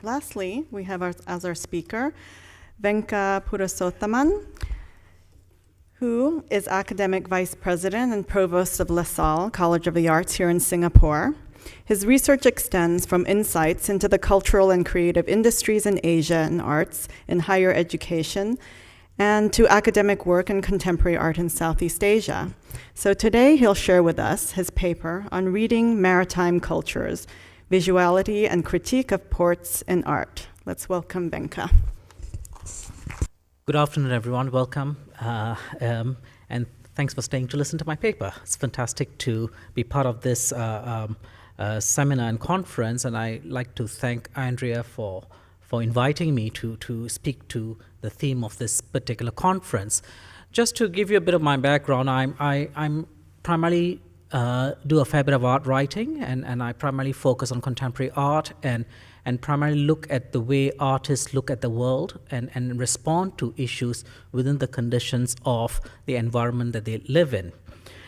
Lastly, we have as our speaker, Venka Purushothaman, who is Academic Vice President and Provost of LASALLE, College of the Arts here in Singapore. His research extends from insights into the cultural and creative industries in Asia and arts in higher education, and to academic work in contemporary art in Southeast Asia. So today he'll share with us his paper on reading maritime cultures, Visuality and Critique of Ports in Art. Let's welcome Venka. Good afternoon, everyone. Welcome. And thanks for staying to listen to my paper. It's fantastic to be part of this seminar and conference, and I'd like to thank Andrea for inviting me to speak to the theme of this particular conference. Just to give you a bit of my background, I'm primarily do a fair bit of art writing, and I primarily focus on contemporary art and primarily look at the way artists look at the world and respond to issues within the conditions of the environment that they live in.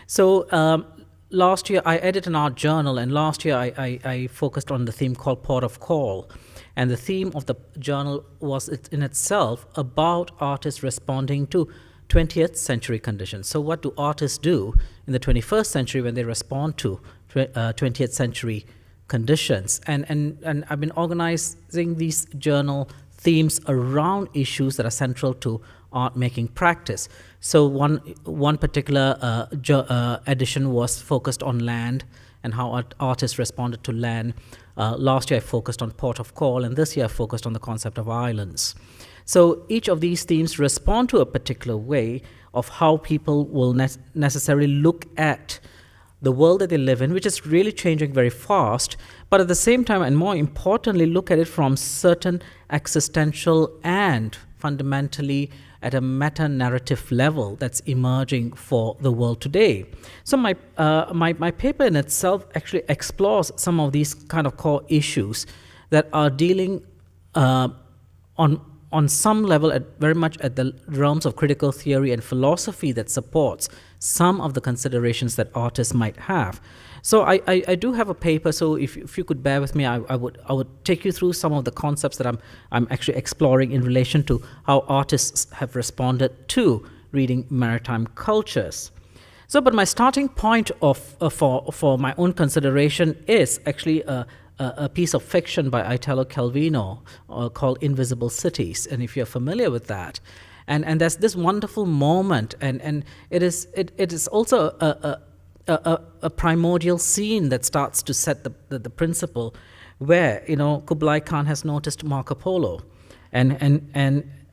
So last year I edited an art journal, and last year I focused on the theme called Port of Call. And the theme of the journal was in itself about artists responding to 20th century conditions. So what do artists do in the 21st century when they respond to 20th century conditions? And I've been organizing these journal themes around issues that are central to art making practice. So one particular edition was focused on land and how artists responded to land. Last year I focused on Port of Call, and this year I focused on the concept of islands. So each of these themes respond to a particular way of how people will necessarily look at the world that they live in, which is really changing very fast, but at the same time, and more importantly, look at it from certain existential and fundamentally at a meta-narrative level that's emerging for the world today. So my paper in itself actually explores some of these kind of core issues that are dealing on some level very much at the realms of critical theory and philosophy that supports some of the considerations that artists might have. So I do have a paper, so if you could bear with me, I would take you through some of the concepts that I'm actually exploring in relation to how artists have responded to reading maritime cultures. So, but my starting point for my own consideration is actually a piece of fiction by Italo Calvino called Invisible Cities, and if you're familiar with that. And there's this wonderful moment, and it is also a primordial scene that starts to set the principle where, Kublai Khan has noticed Marco Polo and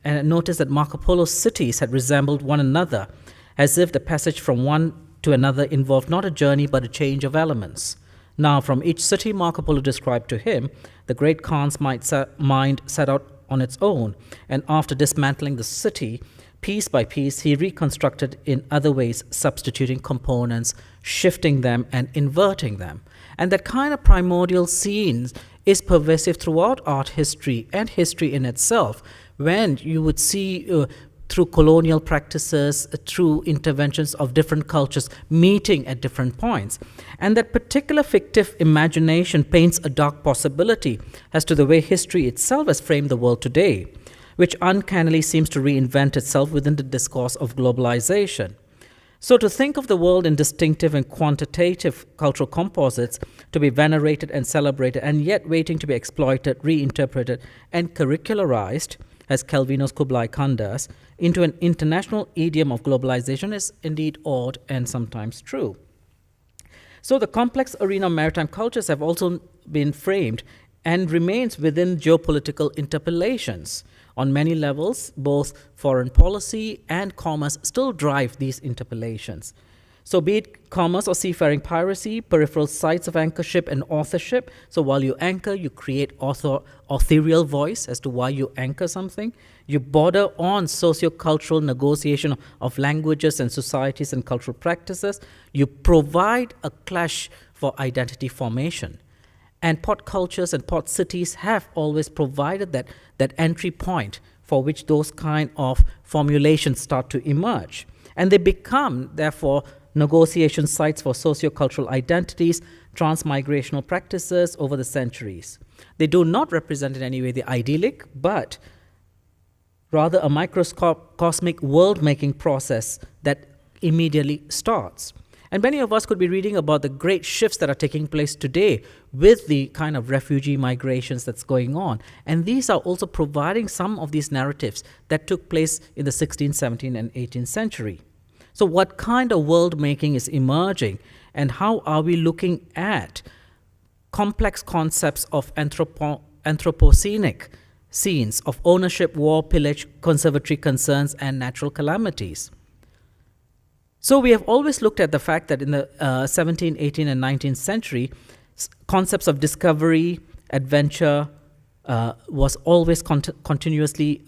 noticed that Marco Polo's cities had resembled one another, as if the passage from one to another involved not a journey but a change of elements. Now, from each city Marco Polo described to him, the great Khan's mind set out on its own, and after dismantling the city, piece by piece, he reconstructed in other ways, substituting components, shifting them, and inverting them. And that kind of primordial scene is pervasive throughout art history and history in itself, when you would see through colonial practices, through interventions of different cultures meeting at different points. And that particular fictive imagination paints a dark possibility as to the way history itself has framed the world today, which uncannily seems to reinvent itself within the discourse of globalization. So to think of the world in distinctive and quantitative cultural composites to be venerated and celebrated, and yet waiting to be exploited, reinterpreted, and curricularized, as Calvino's Kublai Khan does, into an international idiom of globalization is indeed odd and sometimes true. So the complex arena of maritime cultures have also been framed and remains within geopolitical interpellations. On many levels, both foreign policy and commerce still drive these interpellations. So be it commerce or seafaring piracy, peripheral sites of anchorship and authorship. So while you anchor, you create authorial voice as to why you anchor something. You border on socio-cultural negotiation of languages and societies and cultural practices. You provide a clash for identity formation. And port cultures and port cities have always provided that entry point for which those kind of formulations start to emerge. And they become, therefore, negotiation sites for socio-cultural identities, transmigrational practices over the centuries. They do not represent in any way the idyllic, but rather a microcosmic world-making process that immediately starts. And many of us could be reading about the great shifts that are taking place today with the kind of refugee migrations that's going on. And these are also providing some of these narratives that took place in the 16th, 17th, and 18th century. So what kind of world making is emerging, and how are we looking at complex concepts of anthropocenic scenes of ownership, war, pillage, conservatory concerns, and natural calamities? So we have always looked at the fact that in the 17th, 18th, and 19th century, concepts of discovery, adventure was always continuously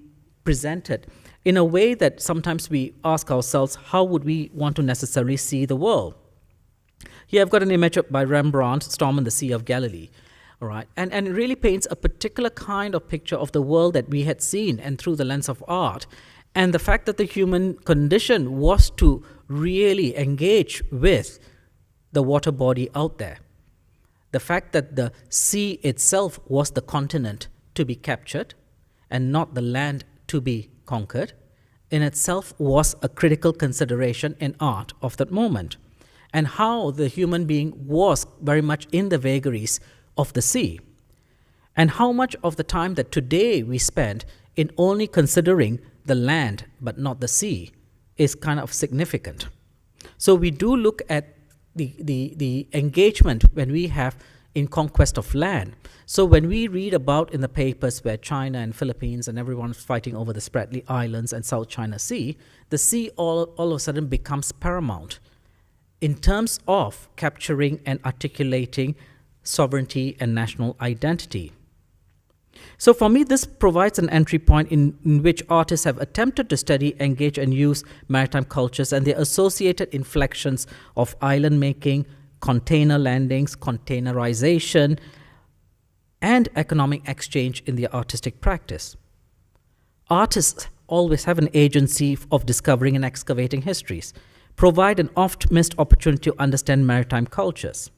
presented in a way that sometimes we ask ourselves, how would we want to necessarily see the world? Here I've got an image by Rembrandt, Storm on the Sea of Galilee. All right, and it really paints a particular kind of picture of the world that we had seen, and through the lens of art. And the fact that the human condition was to really engage with the water body out there. The fact that the sea itself was the continent to be captured and not the land to be conquered, in itself was a critical consideration in art of that moment. And how the human being was very much in the vagaries of the sea. And how much of the time that today we spend in only considering the land but not the sea is kind of significant. So we do look at the engagement when we have in conquest of land. So when we read about in the papers where China and Philippines and everyone's fighting over the Spratly Islands and South China Sea, the sea all of a sudden becomes paramount in terms of capturing and articulating sovereignty and national identity. So for me, this provides an entry point in which artists have attempted to study, engage, and use maritime cultures and their associated inflections of island making, container landings, containerization, and economic exchange in their artistic practice. Artists always have an agency of discovering and excavating histories, provide an oft-missed opportunity to understand maritime cultures.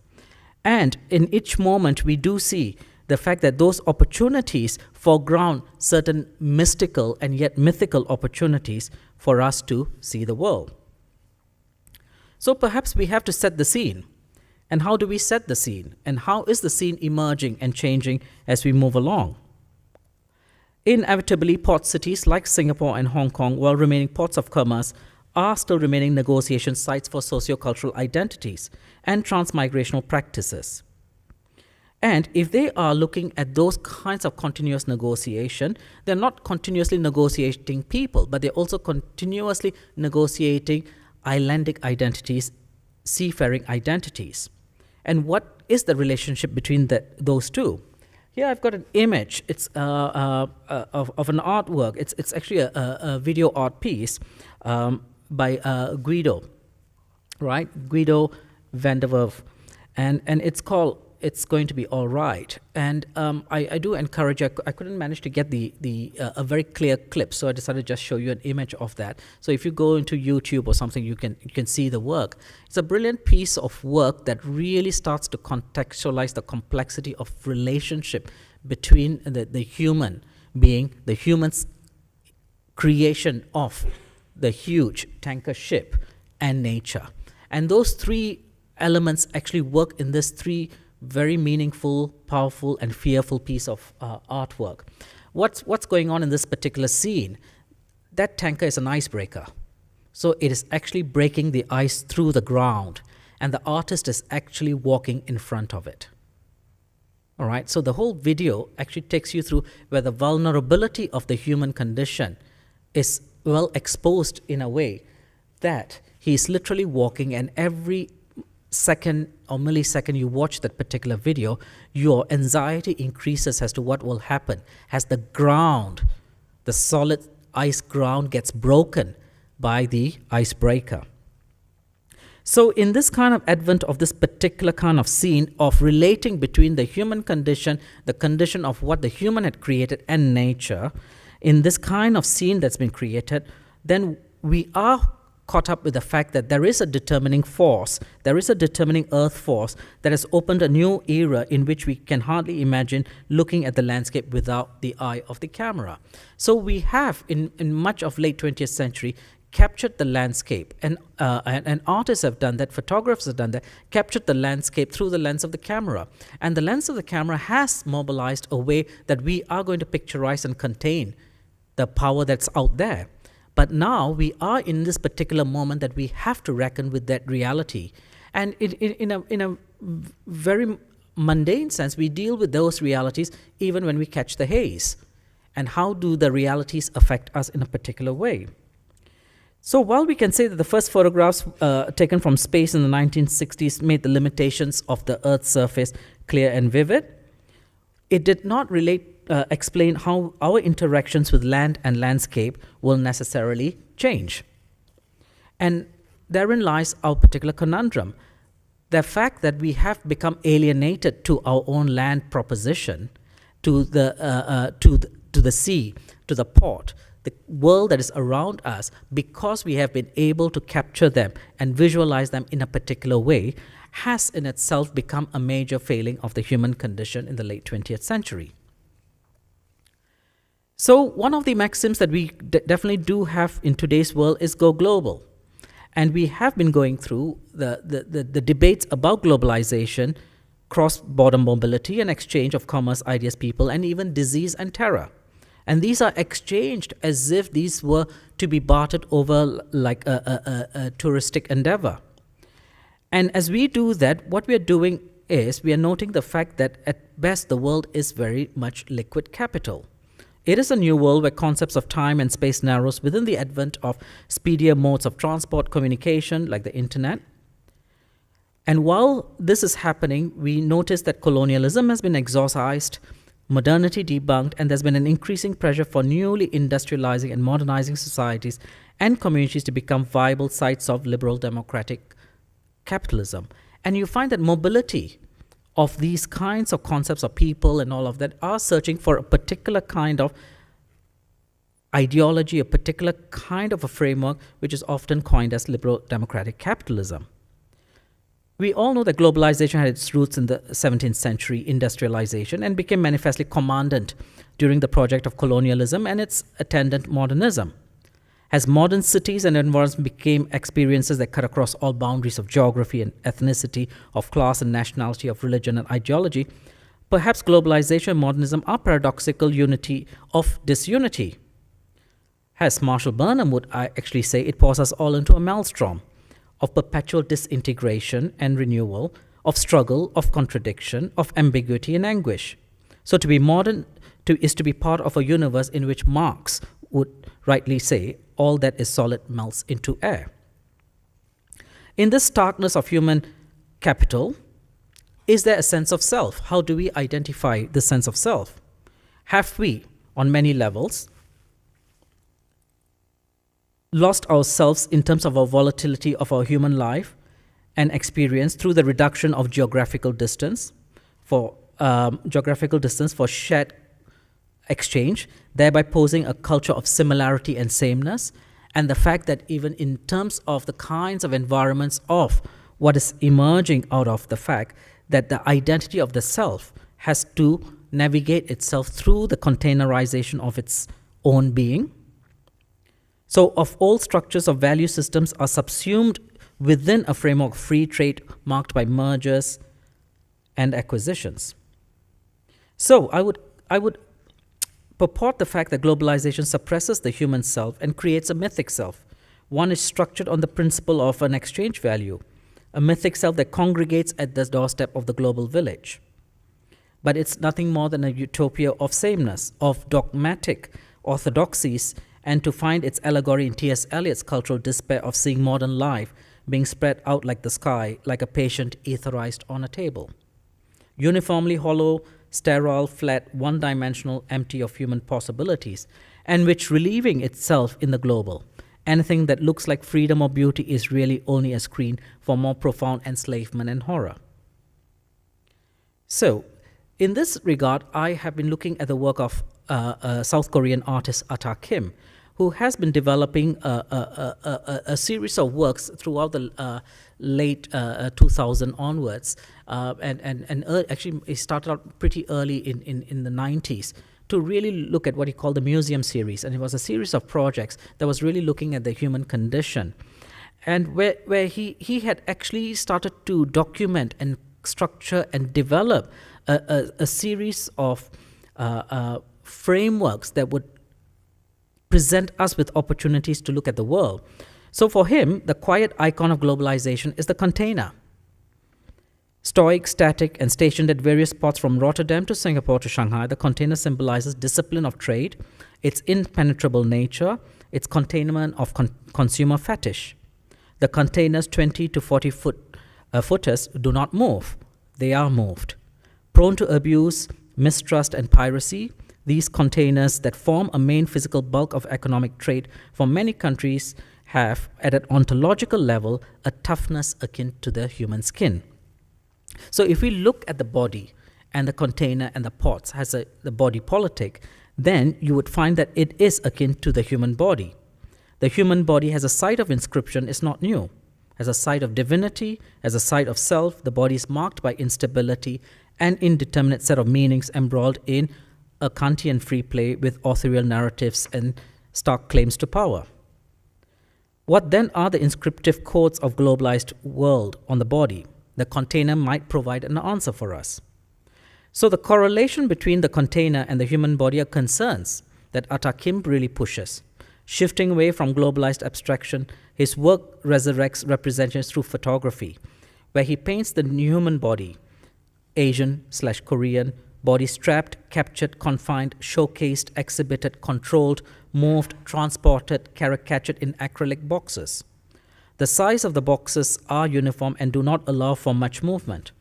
And in each moment, we do see the fact that those opportunities foreground certain mystical and yet mythical opportunities for us to see the world. So perhaps we have to set the scene. And how do we set the scene? And how is the scene emerging and changing as we move along? Inevitably, port cities like Singapore and Hong Kong, while remaining ports of commerce, are still remaining negotiation sites for socio-cultural identities and transmigrational practices. And if they are looking at those kinds of continuous negotiation, they're not continuously negotiating people, but they're also continuously negotiating islandic identities, seafaring identities. And what is the relationship between those two? Here I've got an image. It's of an artwork. It's actually a video art piece by Guido, right? Guido van der Werf. And it's called It's Going to Be All Right. And I do encourage you. I couldn't manage to get a very clear clip, so I decided to just show you an image of that. So if you go into YouTube or something, you can see the work. It's a brilliant piece of work that really starts to contextualize the complexity of relationship between the human being, the human's creation of the huge tanker ship, and nature. And those three elements actually work in this three very meaningful, powerful, and fearful piece of artwork. What's going on in this particular scene? That tanker is an icebreaker. So it is actually breaking the ice through the ground, and the artist is actually walking in front of it. All right, so the whole video actually takes you through where the vulnerability of the human condition is well exposed in a way that he's literally walking, and every second or millisecond you watch that particular video, your anxiety increases as to what will happen as the ground, the solid ice ground, gets broken by the icebreaker. So in this kind of advent of this particular kind of scene of relating between the human condition, the condition of what the human had created, and nature, in this kind of scene that's been created, then we are caught up with the fact that there is a determining force, there is a determining earth force that has opened a new era in which we can hardly imagine looking at the landscape without the eye of the camera. So we have, in much of late 20th century, captured the landscape, and artists have done that, photographers have done that, captured the landscape through the lens of the camera. And the lens of the camera has mobilized a way that we are going to picturize and contain the power that's out there. But now we are in this particular moment that we have to reckon with that reality. And in a very mundane sense, we deal with those realities even when we catch the haze. And how do the realities affect us in a particular way? So while we can say that the first photographs taken from space in the 1960s made the limitations of the Earth's surface clear and vivid, it did not explain how our interactions with land and landscape will necessarily change. And therein lies our particular conundrum. The fact that we have become alienated to our own land proposition, to the sea, to the port, the world that is around us, because we have been able to capture them and visualize them in a particular way, has in itself become a major failing of the human condition in the late 20th century. So one of the maxims that we definitely do have in today's world is go global. And we have been going through the debates about globalization, cross-border mobility and exchange of commerce, ideas, people, and even disease and terror. And these are exchanged as if these were to be bartered over like a touristic endeavor. And as we do that, what we are doing is we are noting the fact that at best the world is very much liquid capital. It is a new world where concepts of time and space narrows within the advent of speedier modes of transport, communication, like the internet. And while this is happening, we notice that colonialism has been exorcised, modernity debunked, and there's been an increasing pressure for newly industrializing and modernizing societies and communities to become viable sites of liberal democratic capitalism. And you find that mobility of these kinds of concepts of people and all of that are searching for a particular kind of ideology, a particular kind of a framework, which is often coined as liberal democratic capitalism. We all know that globalization had its roots in the 17th century industrialization and became manifestly commandant during the project of colonialism and its attendant modernism. As modern cities and environments became experiences that cut across all boundaries of geography and ethnicity, of class and nationality, of religion and ideology, perhaps globalization and modernism are paradoxical unity of disunity. As Marshall Burnham would actually say, it pours us all into a maelstrom of perpetual disintegration and renewal, of struggle, of contradiction, of ambiguity and anguish. So to be modern is to be part of a universe in which Marx would rightly say, all that is solid melts into air. In this starkness of human capital, is there a sense of self? How do we identify the sense of self? Have we, on many levels, lost ourselves in terms of our volatility of our human life and experience through the reduction of geographical distance for shared exchange, thereby posing a culture of similarity and sameness, and the fact that even in terms of the kinds of environments of what is emerging out of the fact that the identity of the self has to navigate itself through the containerization of its own being. So of all structures of value systems are subsumed within a framework of free trade marked by mergers and acquisitions. So I would purport the fact that globalization suppresses the human self and creates a mythic self. One is structured on the principle of an exchange value, a mythic self that congregates at the doorstep of the global village. But it's nothing more than a utopia of sameness, of dogmatic orthodoxies, and to find its allegory in T.S. Eliot's cultural despair of seeing modern life being spread out like the sky, like a patient etherized on a table. Uniformly hollow, sterile, flat, one-dimensional, empty of human possibilities, and which relieving itself in the global. Anything that looks like freedom or beauty is really only a screen for more profound enslavement and horror. So, in this regard, I have been looking at the work of South Korean artist Ata Kim, who has been developing a series of works throughout the late 2000 onwards, actually it started out pretty early in the 90s, to really look at what he called the museum series. And it was a series of projects that was really looking at the human condition. And where he had actually started to document and structure and develop a series of frameworks that would present us with opportunities to look at the world. So for him, the quiet icon of globalization is the container. Stoic, static, and stationed at various spots from Rotterdam to Singapore to Shanghai, the container symbolizes discipline of trade, its impenetrable nature, its containment of consumer fetish. The container's 20 to 40 footers do not move. They are moved. Prone to abuse, mistrust, and piracy, these containers that form a main physical bulk of economic trade for many countries have, at an ontological level, a toughness akin to the human skin. So if we look at the body and the container and the pots as the body politic, then you would find that it is akin to the human body. The human body has a site of inscription is not new. As a site of divinity, as a site of self, the body is marked by instability and indeterminate set of meanings embroiled in a Kantian free play with authorial narratives and stark claims to power. What then are the inscriptive codes of globalized world on the body? The container might provide an answer for us. So the correlation between the container and the human body are concerns that Atta Kim really pushes. Shifting away from globalized abstraction, his work resurrects representations through photography, where he paints the human body, Asian/Korean, body strapped, captured, confined, showcased, exhibited, controlled, moved, transported, caricatured in acrylic boxes. The size of the boxes are uniform and do not allow for much movement.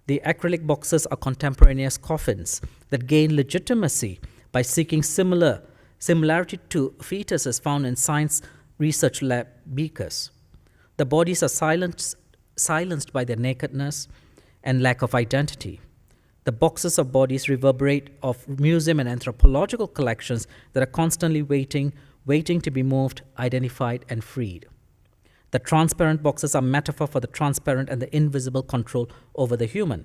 The acrylic boxes are contemporaneous coffins that gain legitimacy by seeking similarity to fetuses found in science research lab beakers. The bodies are silenced by their nakedness and lack of identity. The boxes of bodies reverberate of museum and anthropological collections that are constantly waiting to be moved, identified, and freed. The transparent boxes are metaphor for the transparent and the invisible control over the human.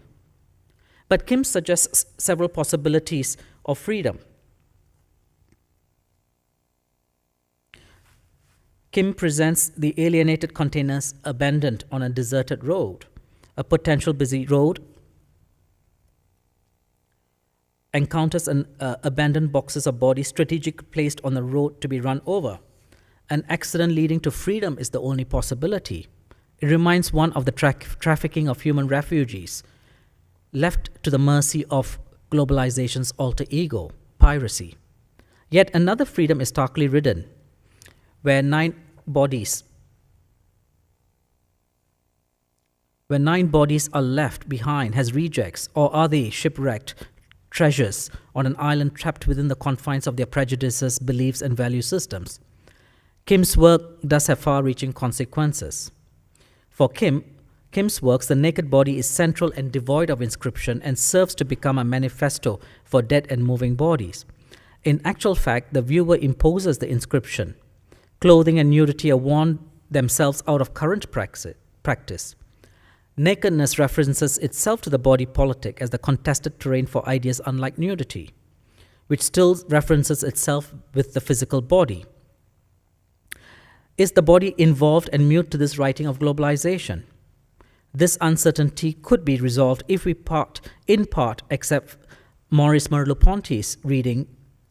But Kim suggests several possibilities of freedom. Kim presents the alienated containers abandoned on a deserted road. A potential busy road encounters an abandoned boxes of bodies strategically placed on the road to be run over. An accident leading to freedom is the only possibility. It reminds one of the trafficking of human refugees, left to the mercy of globalization's alter ego, piracy. Yet another freedom is starkly ridden, where nine bodies are left behind as rejects, or are they shipwrecked treasures on an island trapped within the confines of their prejudices, beliefs, and value systems? Kim's work does have far-reaching consequences. For Kim's works, the naked body is central and devoid of inscription and serves to become a manifesto for dead and moving bodies. In actual fact, the viewer imposes the inscription. Clothing and nudity are worn themselves out of current practice. Nakedness references itself to the body politic as the contested terrain for ideas unlike nudity, which still references itself with the physical body. Is the body involved and mute to this writing of globalization? This uncertainty could be resolved if we in part accept Maurice Merleau-Ponty's reading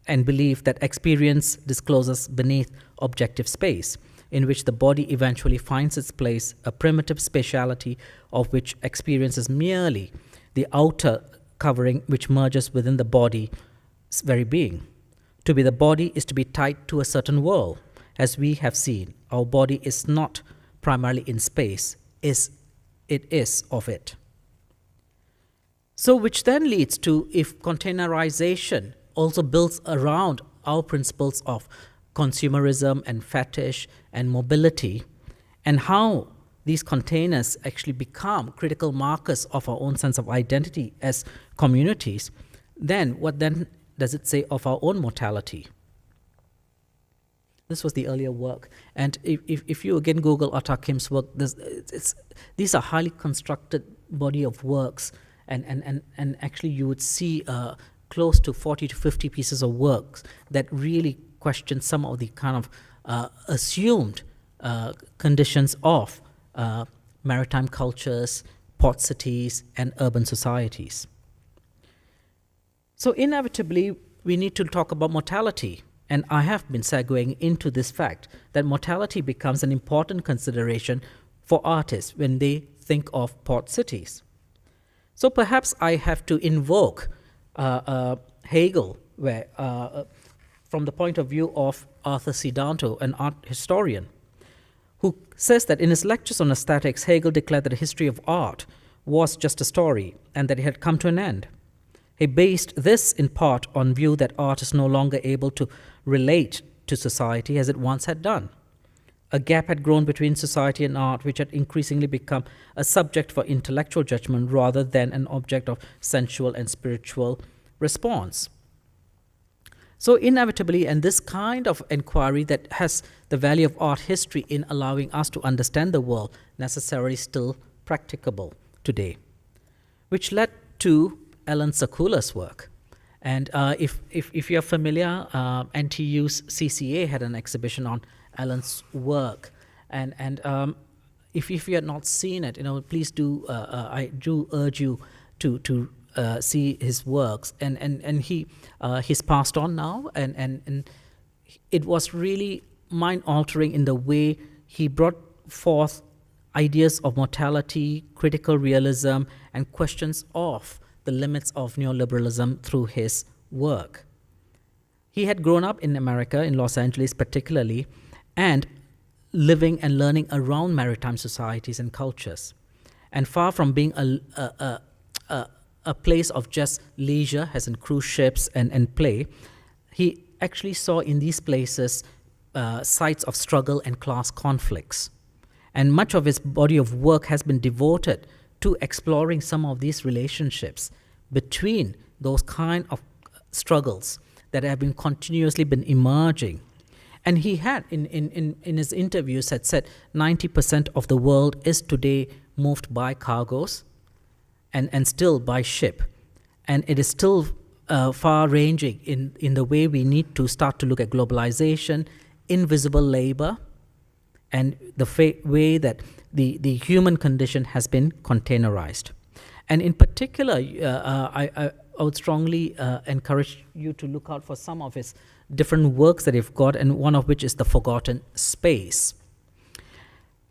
and believe that experience discloses beneath objective space, in which the body eventually finds its place, a primitive spatiality of which experience is merely the outer covering which merges within the body's very being. To be the body is to be tied to a certain world. As we have seen, our body is not primarily in space, it is of it. So which then leads to, if containerization also builds around our principles of consumerism and fetish and mobility, and how these containers actually become critical markers of our own sense of identity as communities, then what then does it say of our own mortality? This was the earlier work. And if you again Google Atta Kim's work, these are highly constructed body of works. And actually you would see close to 40 to 50 pieces of works that really question some of the kind of assumed conditions of maritime cultures, port cities, and urban societies. So inevitably, we need to talk about mortality. And I have been segueing into this fact that mortality becomes an important consideration for artists when they think of port cities. So perhaps I have to invoke Hegel, from the point of view of Arthur C. Danto, an art historian, who says that in his lectures on aesthetics, Hegel declared that the history of art was just a story and that it had come to an end. He based this in part on view that art is no longer able to relate to society as it once had done. A gap had grown between society and art, which had increasingly become a subject for intellectual judgment rather than an object of sensual and spiritual response. So inevitably, and this kind of inquiry that has the value of art history in allowing us to understand the world, necessarily still practicable today, which led to Ellen Soukoulis' work. And if you're familiar, NTU's CCA had an exhibition on Ellen's work, and if you have not seen it, please do. I do urge you to see his works, and he's passed on now, and it was really mind altering in the way he brought forth ideas of mortality, critical realism, and questions of the limits of neoliberalism through his work. He had grown up in America, in Los Angeles particularly, and living and learning around maritime societies and cultures. And far from being a place of just leisure, as in cruise ships and play, he actually saw in these places sites of struggle and class conflicts. And much of his body of work has been devoted to exploring some of these relationships between those kind of struggles that have been continuously been emerging. And he had, in his interviews, had said 90% of the world is today moved by cargoes and still by ship. And it is still far-ranging in the way we need to start to look at globalization, invisible labor, and the way that the human condition has been containerized. And in particular, I would strongly encourage you to look out for some of his different works that he've got, and one of which is The Forgotten Space.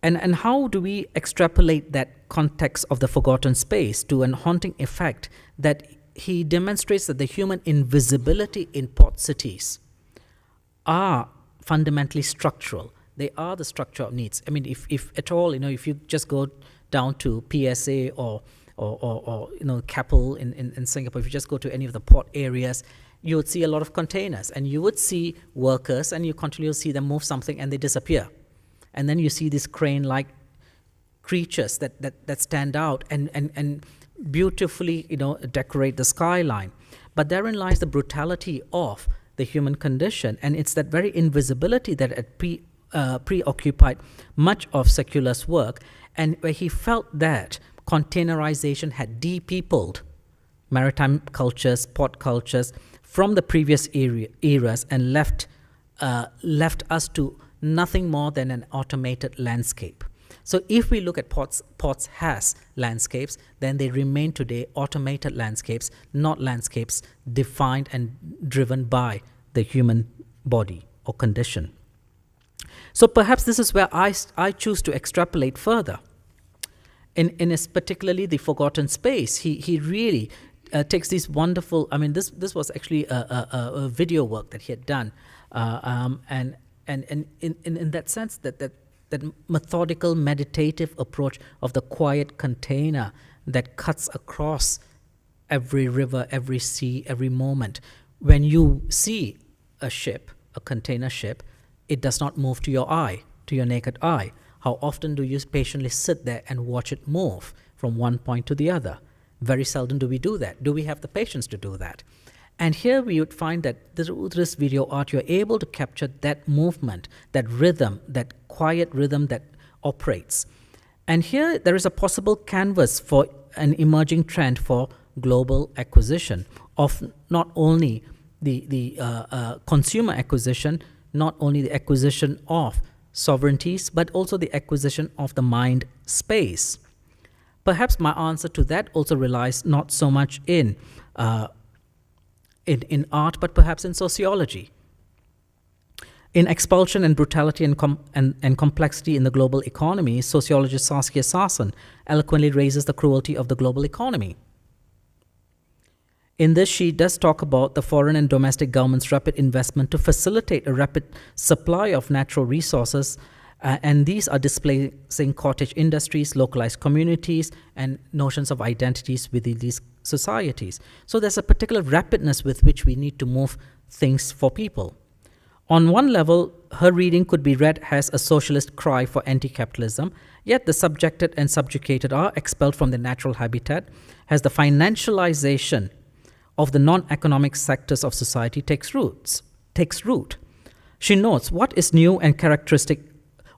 And how do we extrapolate that context of the forgotten space to an haunting effect that he demonstrates that the human invisibility in port cities are fundamentally structural. They are the structure of needs. I mean, if at all, if you just go down to PSA or Keppel in Singapore, if you just go to any of the port areas, you would see a lot of containers, and you would see workers, and you continually see them move something and they disappear. And then you see these crane-like creatures that stand out and beautifully decorate the skyline. But therein lies the brutality of the human condition, and it's that very invisibility that had preoccupied much of Soukoulis' work, and where he felt that containerization had de-peopled maritime cultures, port cultures from the previous eras and left us to nothing more than an automated landscape. So if we look at ports as landscapes, then they remain today automated landscapes, not landscapes defined and driven by the human body or condition. So perhaps this is where I choose to extrapolate further. In his particularly The Forgotten Space, he really takes these wonderful, this was actually a video work that he had done, and in that sense, that methodical, meditative approach of the quiet container that cuts across every river, every sea, every moment. When you see a ship, a container ship, it does not move to your eye, to your naked eye. How often do you patiently sit there and watch it move from one point to the other? Very seldom do we do that. Do we have the patience to do that? And here we would find that through this video art, you're able to capture that movement, that rhythm, that quiet rhythm that operates. And here there is a possible canvas for an emerging trend for global acquisition of not only the consumer acquisition, not only the acquisition of sovereignties, but also the acquisition of the mind space. Perhaps my answer to that also relies not so much in art, but perhaps in sociology. In Expulsion and Brutality and Complexity in the Global Economy, sociologist Saskia Sassen eloquently raises the cruelty of the global economy. In this, she does talk about the foreign and domestic government's rapid investment to facilitate a rapid supply of natural resources, and these are displacing cottage industries, localized communities, and notions of identities within these societies. So there's a particular rapidness with which we need to move things for people. On one level, her reading could be read as a socialist cry for anti-capitalism, yet the subjected and subjugated are expelled from their natural habitat as the financialization of the non-economic sectors of society takes root. She notes what is new and characteristic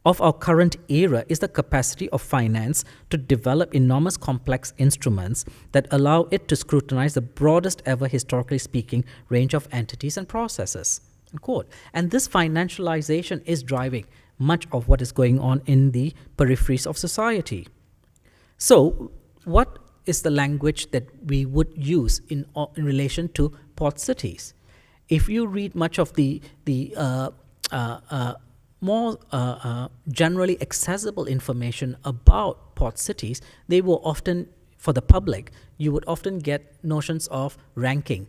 of our current era is the capacity of finance to develop enormous complex instruments that allow it to scrutinize the broadest ever, historically speaking, range of entities and processes. Unquote. And this financialization is driving much of what is going on in the peripheries of society. So, what is the language that we would use in relation to port cities? If you read much of the more generally accessible information about port cities, they will often, for the public, you would often get notions of ranking,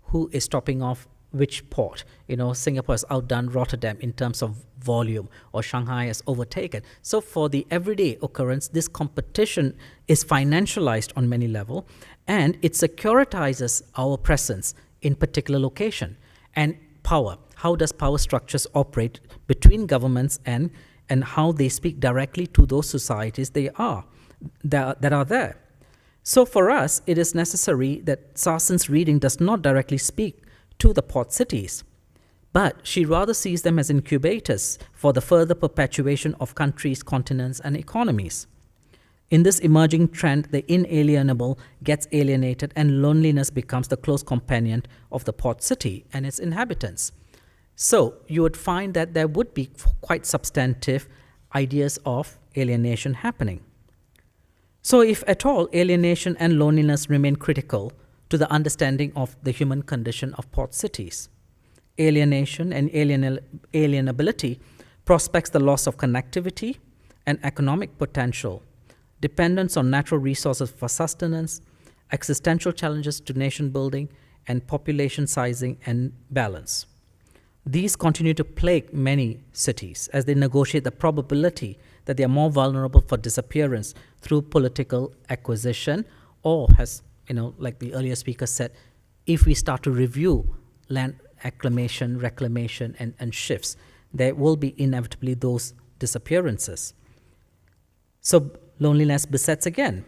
who is topping off which port. Singapore has outdone Rotterdam in terms of volume, or Shanghai has overtaken. So for the everyday occurrence, this competition is financialized on many levels, and it securitizes our presence in particular location. And power, how does power structures operate between governments and how they speak directly to those societies that are there. So for us, it is necessary that Sassen's reading does not directly speak to the port cities, but she rather sees them as incubators for the further perpetuation of countries, continents, and economies. In this emerging trend, the inalienable gets alienated and loneliness becomes the close companion of the port city and its inhabitants. So you would find that there would be quite substantive ideas of alienation happening. So if at all, alienation and loneliness remain critical to the understanding of the human condition of port cities. Alienation and alienability prospects the loss of connectivity and economic potential, dependence on natural resources for sustenance, existential challenges to nation building, and population sizing and balance. These continue to plague many cities as they negotiate the probability that they are more vulnerable for disappearance through political acquisition, or as like the earlier speaker said, if we start to review land acclamation, reclamation, and shifts, there will be inevitably those disappearances. So loneliness besets again.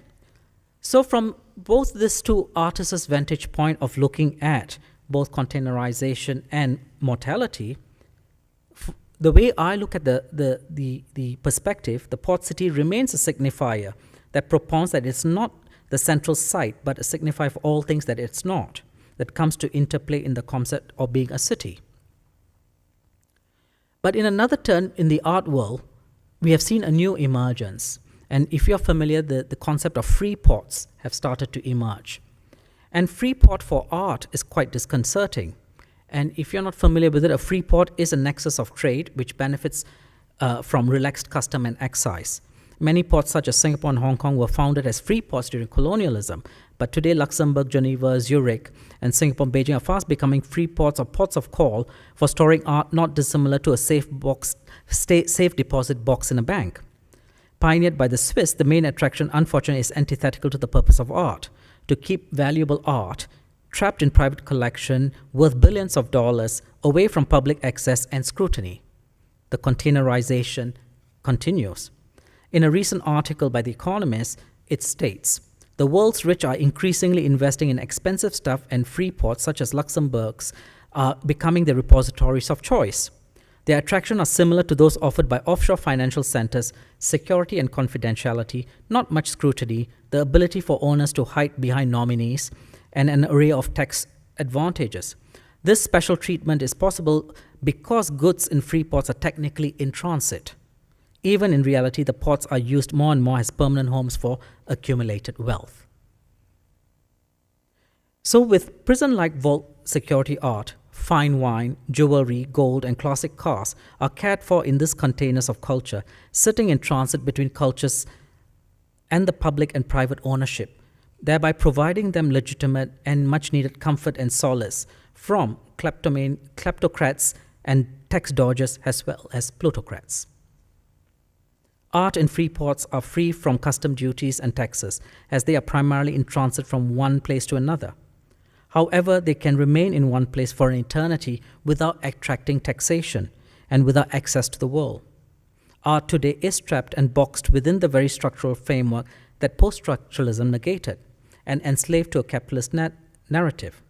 So from both these two artists' vantage point of looking at both containerization and mortality, the way I look at the perspective, the port city remains a signifier that propounds that it's not the central site, but a signifier for all things that it's not, that comes to interplay in the concept of being a city. But in another turn, in the art world, we have seen a new emergence. And if you're familiar, the concept of free ports have started to emerge. And free port for art is quite disconcerting. And if you're not familiar with it, a free port is a nexus of trade which benefits from relaxed custom and excise. Many ports such as Singapore and Hong Kong were founded as free ports during colonialism, but today Luxembourg, Geneva, Zurich, and Singapore and Beijing are fast becoming free ports or ports of call for storing art, not dissimilar to a safe deposit box in a bank. Pioneered by the Swiss, the main attraction, unfortunately, is antithetical to the purpose of art, to keep valuable art trapped in private collection worth billions of dollars away from public access and scrutiny. The containerization continues. In a recent article by The Economist, it states, The world's rich are increasingly investing in expensive stuff, and free ports such as Luxembourg's are becoming the repositories of choice. Their attractions are similar to those offered by offshore financial centers: security and confidentiality, not much scrutiny, the ability for owners to hide behind nominees, and an array of tax advantages. This special treatment is possible because goods in free ports are technically in transit. Even in reality, the ports are used more and more as permanent homes for accumulated wealth. So with prison-like vault security art, fine wine, jewelry, gold, and classic cars are cared for in these containers of culture, sitting in transit between cultures and the public and private ownership, thereby providing them legitimate and much-needed comfort and solace from kleptocrats and tax dodgers as well as plutocrats. Art in free ports are free from custom duties and taxes, as they are primarily in transit from one place to another. However, they can remain in one place for an eternity without attracting taxation and without access to the world. Art today is trapped and boxed within the very structural framework that post-structuralism negated and enslaved to a capitalist narrative.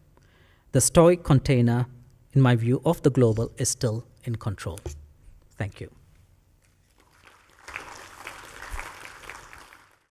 The Stoic container, in my view, of the global is still in control. Thank you.